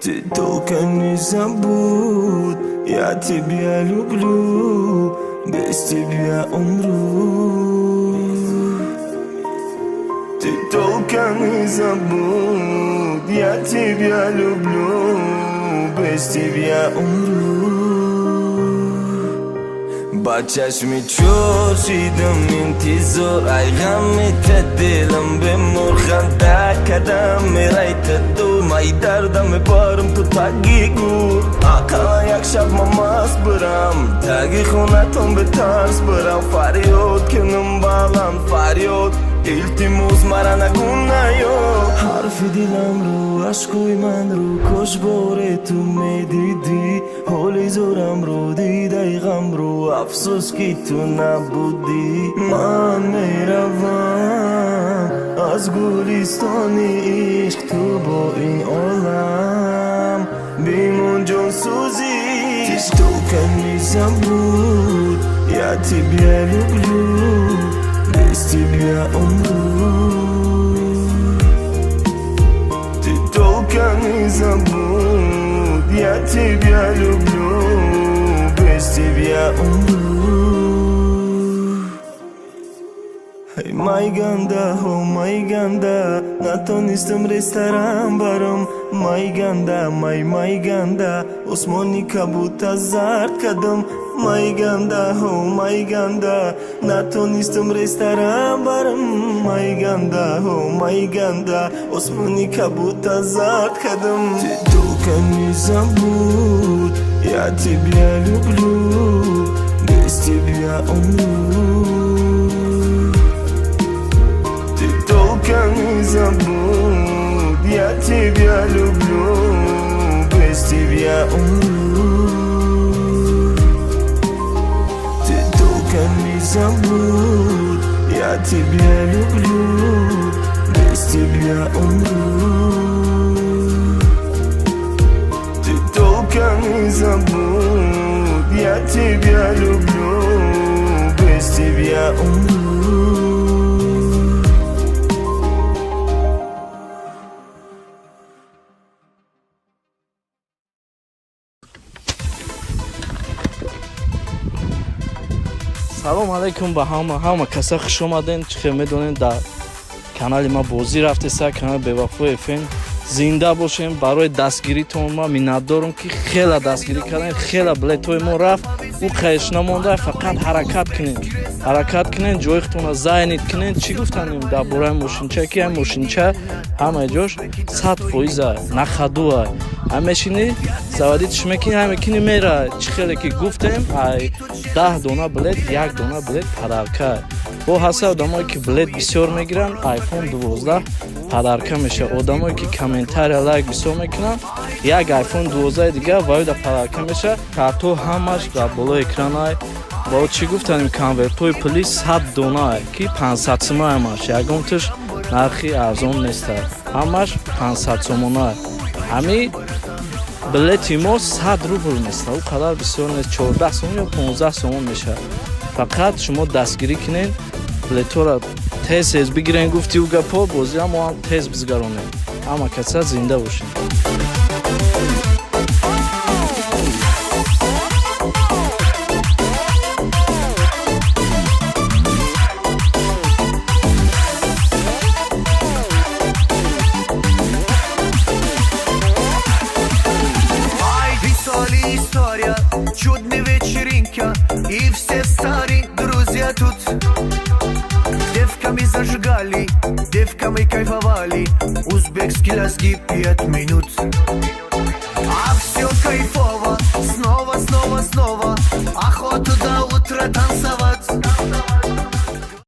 Ты только не забудь, я тебя люблю, без тебя умру. Ты только не забудь, я тебя люблю, без тебя умру. بچشم چوشیدم انتظار ای غمت دلم به مرخنده کدم میرایت دو مای دردم بارم تو تاگی گور آقا یک شب ما مست برم تاگی خونتون به ترس برم فریاد کنم بالان فریاد التماس مرا نگو نیو حرف دلم رو عشقوی من رو کاش باره تو میدیدی حالی زورم رو دیده غم رو افسوس که تو نبودی من میروم از گلستان عشق تو با این عالم بیمون جان سوزی Ты только не забудь, я тебя люблю, без тебя умру. Ты только не забудь, я тебя люблю, без тебя умру. Эй, май ганда, о май ганда, натонистам ресторан барам. Май ганда, май ганда, осмони кабута зард кадам. Май ганда, о май ганда, натонистам ресторан барам. Май ганда, о май ганда, осмони кабута зард кадам. Ты только не забудь, я тебя люблю, без тебя умру. Ты только не забудь, я тебя люблю, без тебя умру. Ты только не забудь, я тебя люблю, без тебя умру. Ты только не забудь, я тебя люблю, без тебя умру. салом алайкум ба ҳама каса хуш омаден. чӣ хел медонед дар канали ма бозӣ рафтеса, канали Бевафо FM зинда бошем. барои дастгиритон ма миннатдорам ки хела дастгирӣ кардем, хела билетҳои мо рафт, ӯ қаеш намонда. фақат ҳаракат кунед, ҷои худтонро зайнид кунед. чӣ гуфтанем дар бораи мошинча ки ҳам мошинча ҳамаи ҷош 100% нахадуа ҳамешини заводитш мекини ҳамекини мера. чӣ хеле ки гуфтем ай 10 дона билет 1 дона билет падарка. бо ҳаса одамое ки билет бисёр мегиранд iPhone 12 падарка меша. одамое ки комментария лайк бисёр мекунанд як iPhone 12 дигар ваёда падарка меша. карто ҳамаш дар болои экранай. бо чӣ гуфтанем конвертҳои пулӣ 100 дона ки 500 сомон ҳамаш, ягонташ нархи арзон неста, ҳамаш 500 сомона. ҳамин билети мо 100 рубл неста, ӯ қадар бисёр нест, 14 сомон ё 15 сомон меша. фақат шумо дастгирӣ кунед, билетҳоро тез бигирен. гуфти ӯ гапо бозиам мо ҳам тез бизгаронем. ҳама каса зинда бошед. Чудная вечеринка, и все старые друзья тут. Девками зажигали, девками кайфовали, узбекский ласки 5 минут. А все кайфово, снова, охота до утра танцевать.